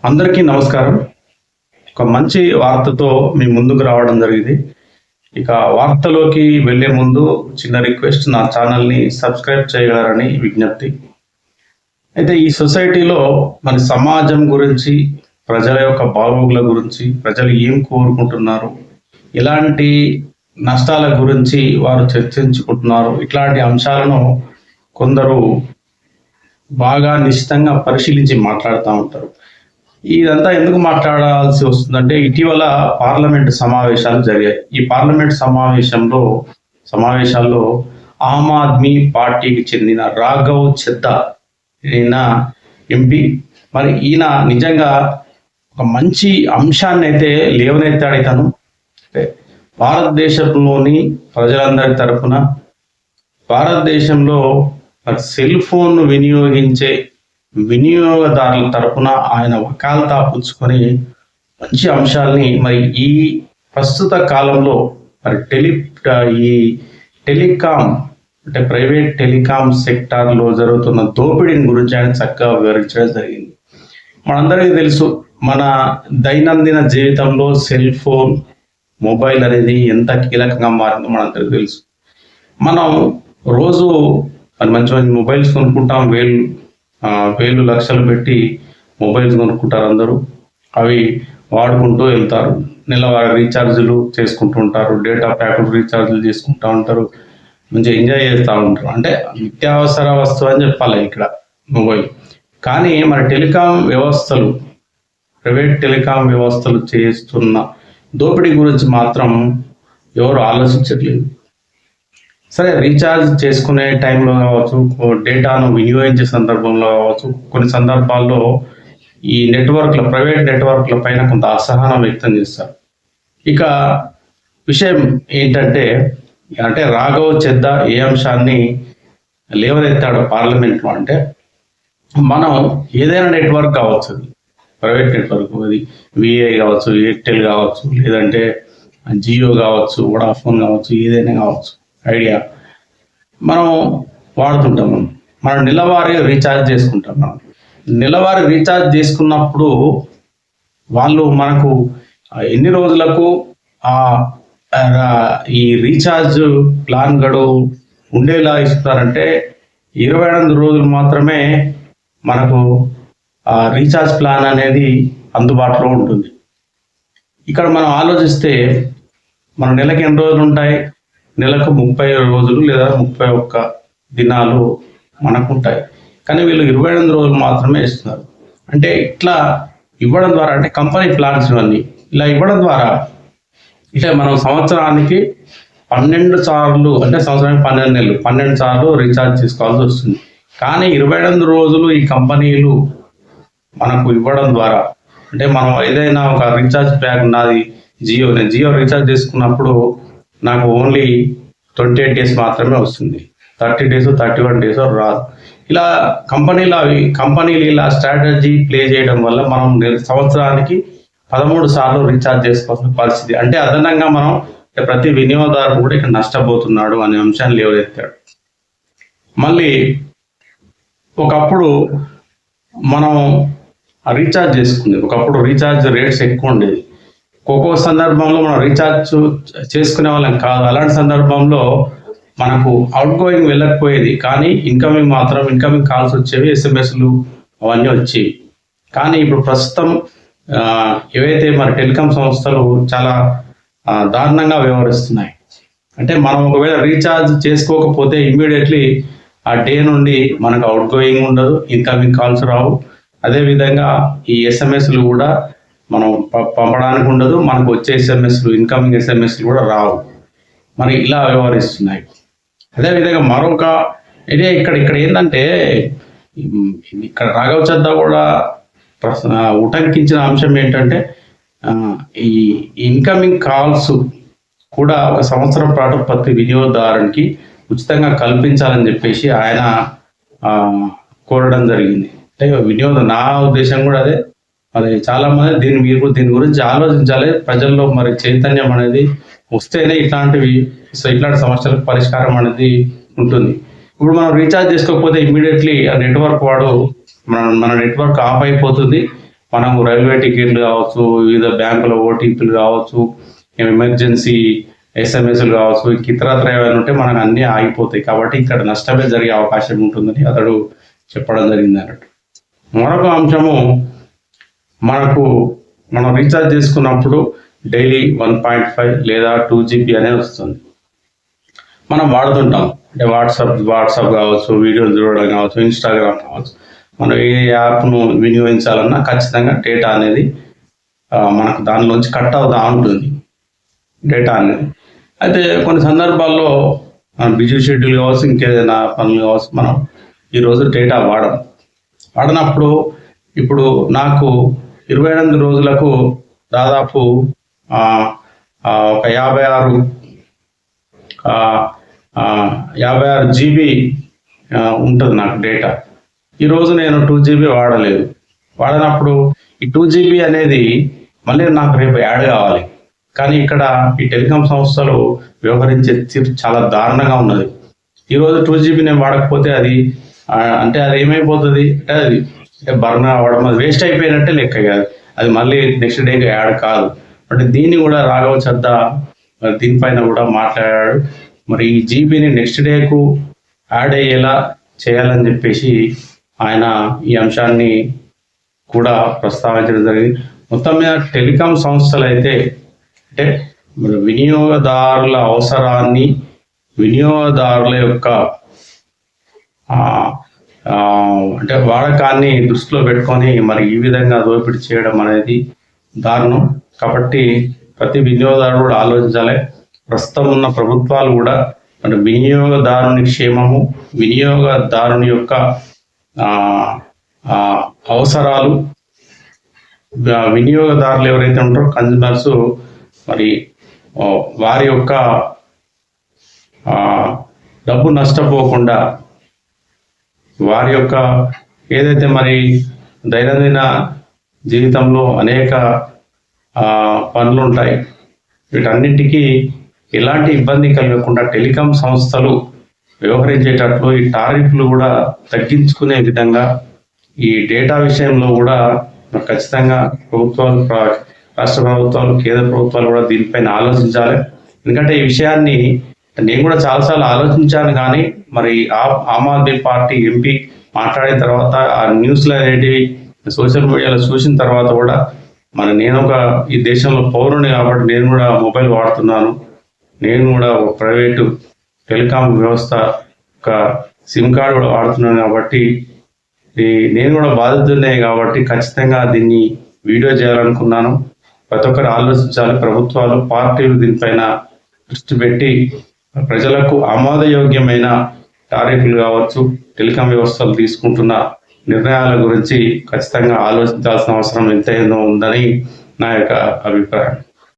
అందరికీ నమస్కారం. ఒక మంచి వార్తతో మీ ముందుకు రావడం జరిగింది. ఇక వార్తలోకి వెళ్ళే ముందు చిన్న రిక్వెస్ట్, నా ఛానల్‌ని సబ్స్క్రైబ్ చేయగలరని విజ్ఞప్తి. అయితే ఈ సొసైటీలో మన సమాజం గురించి, ప్రజల యొక్క బాగోగుల గురించి, ప్రజలు ఏం కోరుకుంటున్నారు, ఎలాంటి నష్టాల గురించి వారు చర్చించుకుంటున్నారు, ఇట్లాంటి అంశాలను కొందరు బాగా నిశితంగా పరిశీలించి మాట్లాడుతూ ఉంటారు. ఇదంతా ఎందుకు మాట్లాడాల్సి వస్తుందంటే, ఇటీవల పార్లమెంట్ సమావేశాలు జరిగాయి. ఈ పార్లమెంట్ సమావేశాల్లో ఆమ్ ఆద్మీ పార్టీకి చెందిన రాఘవ్ చెద్దా ఈయన ఎంపీ. మరి ఈయన నిజంగా ఒక మంచి అంశాన్ని అయితే లేవనెత్తాడు. ఇతను అంటే భారతదేశంలోని ప్రజలందరి తరఫున, భారతదేశంలో సెల్ ఫోన్ వినియోగించే వినియోగదారుల తరపున ఆయన వకాల్తా పుచ్చుకొని మంచి అంశాలని మరి ఈ ప్రస్తుత కాలంలో మరి ఈ టెలికాం అంటే ప్రైవేట్ టెలికాం సెక్టార్లో జరుగుతున్న దోపిడీని గురించి ఆయన చక్కగా వివరించడం జరిగింది. మనందరికీ తెలుసు, మన దైనందిన జీవితంలో సెల్ ఫోన్, మొబైల్ అనేది ఎంత కీలకంగా మారిందో మనందరికీ తెలుసు. మనం రోజు మంచి మంచి మొబైల్స్ కొనుక్కుంటాం, వేలు లక్షలు పెట్టి మొబైల్స్ కొనుక్కుంటారు అందరూ. అవి వాడుకుంటూ వెళ్తారు, నెలవారీ రీఛార్జీలు చేసుకుంటూ ఉంటారు, డేటా ప్యాకులు రీఛార్జీలు చేసుకుంటూ ఉంటారు, మంచిగా ఎంజాయ్ చేస్తూ ఉంటారు. అంటే నిత్యావసర వస్తువు అని చెప్పాలి ఇక్కడ మొబైల్. కానీ మన ప్రైవేట్ టెలికాం వ్యవస్థలు చేస్తున్న దోపిడీ గురించి మాత్రం ఎవరు ఆలోచించట్లేదు. సరే, రీఛార్జ్ చేసుకునే టైంలో కావచ్చు, డేటాను వినియోగించే సందర్భంలో కావచ్చు, కొన్ని సందర్భాల్లో ఈ ప్రైవేట్ నెట్వర్క్ల పైన కొంత అసహనం వ్యక్తం చేస్తారు. ఇక విషయం ఏంటంటే, రాఘవ్ చెద్దా ఏ అంశాన్ని లేవనెత్తాడో పార్లమెంట్లో అంటే, మనం ఏదైనా నెట్వర్క్ కావచ్చు, ప్రైవేట్ నెట్వర్క్, అది విఐ కావచ్చు, ఎయిర్టెల్ కావచ్చు, లేదంటే జియో కావచ్చు, వోడాఫోన్ కావచ్చు, ఏదైనా కావచ్చు, ఐడియా, మనం వాడుతుంటాము. మనం నెలవారీ రీఛార్జ్ చేసుకుంటాం. నెలవారీ రీఛార్జ్ చేసుకున్నప్పుడు వాళ్ళు మనకు ఎన్ని రోజులకు ఈ రీఛార్జ్ ప్లాన్ గడువు ఉండేలా ఇస్తారంటే 28 రోజులు మాత్రమే మనకు ఆ రీఛార్జ్ ప్లాన్ అనేది అందుబాటులో ఉంటుంది. ఇక్కడ మనం ఆలోచిస్తే, మన నెలకి ఎన్ని రోజులు ఉంటాయి? నెలకు 30 రోజులు లేదా 31 దినాలు మనకు ఉంటాయి. కానీ వీళ్ళు 28 రోజులు మాత్రమే ఇస్తున్నారు. అంటే ఇట్లా ఇవ్వడం ద్వారా, అంటే కంపెనీ ప్లాన్స్ ఇవన్నీ ఇలా ఇవ్వడం ద్వారా, ఇట్లా మనం సంవత్సరానికి 12 సార్లు, అంటే సంవత్సరానికి 12 నెలలు 12 సార్లు రీఛార్జ్ చేసుకోవాల్సి వస్తుంది. కానీ 28 రోజులు ఈ కంపెనీలు మనకు ఇవ్వడం ద్వారా, అంటే మనం ఏదైనా ఒక రీఛార్జ్ ప్యాక్, నాది జియో రీఛార్జ్ చేసుకున్నప్పుడు నాకు ఓన్లీ 28 డేస్ మాత్రమే వస్తుంది, 30 డేస్ 31 డేస్ రాదు. ఇలా కంపెనీలు ఇలా స్ట్రాటజీ ప్లే చేయడం వల్ల మనం సంవత్సరానికి 13 సార్లు రీఛార్జ్ చేసుకోవాల్సిన పరిస్థితి. అంటే అదనంగా మనం ప్రతి వినియోగదారు కూడా ఇక్కడ నష్టపోతున్నాడు అనే అంశాన్ని లేవనెత్తాడు. మళ్ళీ ఒకప్పుడు మనం రీఛార్జ్ చేసుకుంది, ఒకప్పుడు రీఛార్జ్ రేట్స్ ఎక్కువ ఉండేది. ఒక్కో సందర్భంలో మనం రీఛార్జ్ చేసుకునే వాళ్ళం కాదు. అలాంటి సందర్భంలో మనకు అవుట్ గోయింగ్ వెళ్ళకపోయేది, కానీ ఇన్కమింగ్ కాల్స్ వచ్చేవి, ఎస్ఎంఎస్లు అవన్నీ వచ్చేవి. కానీ ఇప్పుడు ప్రస్తుతం ఏవైతే మరి టెలికాం సంస్థలు చాలా దారుణంగా వ్యవహరిస్తున్నాయి. అంటే మనం ఒకవేళ రీఛార్జ్ చేసుకోకపోతే ఇమ్మీడియట్లీ ఆ డే నుండి మనకు అవుట్ గోయింగ్ ఉండదు, ఇన్కమింగ్ కాల్స్ రావు. అదేవిధంగా ఈ ఎస్ఎంఎస్లు కూడా మనం పంపడానికి ఉండదు, మనకు వచ్చే ఇన్కమింగ్ ఎస్ఎంఎస్లు కూడా రావు. మరి ఇలా వ్యవహరిస్తున్నాయి. అదేవిధంగా మరొక ఇక్కడ ఏంటంటే, ఇక్కడ రాఘవ్ చెద్దా కూడా ఉటంకించిన అంశం ఏంటంటే, ఈ ఇన్కమింగ్ కాల్స్ కూడా ఒక సంవత్సరం పాటు ప్రతి వినియోగదారునికి ఉచితంగా కల్పించాలని చెప్పేసి ఆయన కోరడం జరిగింది. అంటే నా ఉద్దేశం కూడా అదే. మరి చాలా మంది దీని గురించి ఆలోచించాలి. ప్రజల్లో మరి చైతన్యం అనేది వస్తేనే ఇట్లాంటి సమస్యలకు పరిష్కారం అనేది ఉంటుంది. ఇప్పుడు మనం రీఛార్జ్ చేసుకోకపోతే ఇమ్మీడియట్లీ ఆ నెట్వర్క్ వాడు మన నెట్వర్క్ ఆఫ్ అయిపోతుంది. మనము రైల్వే టికెట్లు కావచ్చు, వివిధ బ్యాంకుల ఓటీపీలు కావచ్చు, ఎమర్జెన్సీ ఎస్ఎంఎస్లు కావచ్చు, ఇతరత్ర ఏమైనా ఉంటే మనకు అన్నీ ఆగిపోతాయి. కాబట్టి ఇక్కడ నష్టమే జరిగే అవకాశం ఉంటుందని అతడు చెప్పడం జరిగింది అన్నట్టు. మరొక అంశము, మనం రీఛార్జ్ చేసుకున్నప్పుడు డైలీ 1.5 లేదా 2 GB అనేది వస్తుంది. మనం వాడుతుంటాం. అంటే వాట్సాప్ కావచ్చు, వీడియోలు చూడడం కావచ్చు, ఇన్స్టాగ్రామ్ కావచ్చు. మనం ఏ యాప్ను వినియోగించాలన్నా ఖచ్చితంగా డేటా అనేది మనకు దానిలోంచి కట్ అవుతూ ఉంటుంది డేటా అనేది. అయితే కొన్ని సందర్భాల్లో మనం బిజీ షెడ్యూల్ కావచ్చు, ఇంకేదైనా పనులు కావచ్చు, మనం ఈరోజు డేటా వాడనప్పుడు ఇప్పుడు నాకు 28 రోజులకు దాదాపు ఒక 56 GB ఉంటుంది నాకు డేటా. ఈరోజు నేను 2 GB వాడనప్పుడు ఈ 2 GB అనేది మళ్ళీ నాకు రేపు యాడ్ కావాలి. కానీ ఇక్కడ ఈ టెలికాం సంస్థలు వ్యవహరించే తీరు చాలా దారుణంగా ఉన్నది. ఈరోజు 2 GB నేను వాడకపోతే అది ఏమైపోతుంది అంటే బర్న్ అవ్వడం, అది వేస్ట్ అయిపోయినట్టే లెక్క కాదు, అది మళ్ళీ నెక్స్ట్ డేకి యాడ్ కాదు. అంటే దీన్ని కూడా రాఘవ చద్దా దీనిపైన కూడా మాట్లాడాడు. మరి ఈ జీబీని నెక్స్ట్ డేకు యాడ్ అయ్యేలా చేయాలని చెప్పేసి ఆయన ఈ అంశాన్ని కూడా ప్రస్తావించడం జరిగింది. మొత్తం మీద టెలికాం సంస్థలు అయితే అంటే వినియోగదారుల అవసరాన్ని, వినియోగదారుల యొక్క అంటే వాడకాన్ని దృష్టిలో పెట్టుకొని మరి ఈ విధంగా దోపిడీ చేయడం అనేది దారుణం. కాబట్టి ప్రతి వినియోగదారుడు కూడా ఆలోచించాలి. ప్రస్తుతం ఉన్న ప్రభుత్వాలు కూడా అంటే వినియోగదారుని క్షేమము, వినియోగదారుని యొక్క అవసరాలు, వినియోగదారులు ఎవరైతే ఉంటారో కన్జ్యూమర్స్, మరి వారి యొక్క డబ్బు నష్టపోకుండా వారి యొక్క ఏదైతే మరి దైనందిన జీవితంలో అనేక పనులు ఉంటాయి, వీటన్నిటికీ ఎలాంటి ఇబ్బంది కలగకుండా టెలికాం సంస్థలు వ్యవహరించేటట్లు ఈ టారిఫ్లు కూడా తగ్గించుకునే విధంగా ఈ డేటా విషయంలో కూడా ఖచ్చితంగా ప్రభుత్వాలు, రాష్ట్ర ప్రభుత్వాలు, కేంద్ర ప్రభుత్వాలు కూడా దీనిపైన ఆలోచించాలి. ఎందుకంటే ఈ విషయాన్ని నేను కూడా చాలాసార్లు ఆలోచించాను, కానీ మరి ఆమ్ ఆద్మీ పార్టీ ఎంపీ మాట్లాడిన తర్వాత ఆ న్యూస్లు అనేటివి సోషల్ మీడియాలో చూసిన తర్వాత కూడా నేను ఈ దేశంలో పౌరుని కాబట్టి నేను కూడా మొబైల్ వాడుతున్నాను, నేను కూడా ప్రైవేటు టెలికాం వ్యవస్థ ఒక సిమ్ కార్డు కూడా వాడుతున్నాను కాబట్టి నేను కూడా బాధితున్నాయి కాబట్టి ఖచ్చితంగా దీన్ని వీడియో చేయాలనుకున్నాను. ప్రతి ఒక్కరు ఆలోచించాలి. ప్రభుత్వాలు, పార్టీలు దీనిపైన దృష్టి పెట్టి ప్రజలకు ఆమోదయోగ్యమైన టారిఫ్లు కావచ్చు, టెలికాం వ్యవస్థలు తీసుకుంటున్న నిర్ణయాల గురించి ఖచ్చితంగా ఆలోచించాల్సిన అవసరం ఎంతైనా ఉందని నా యొక్క అభిప్రాయం.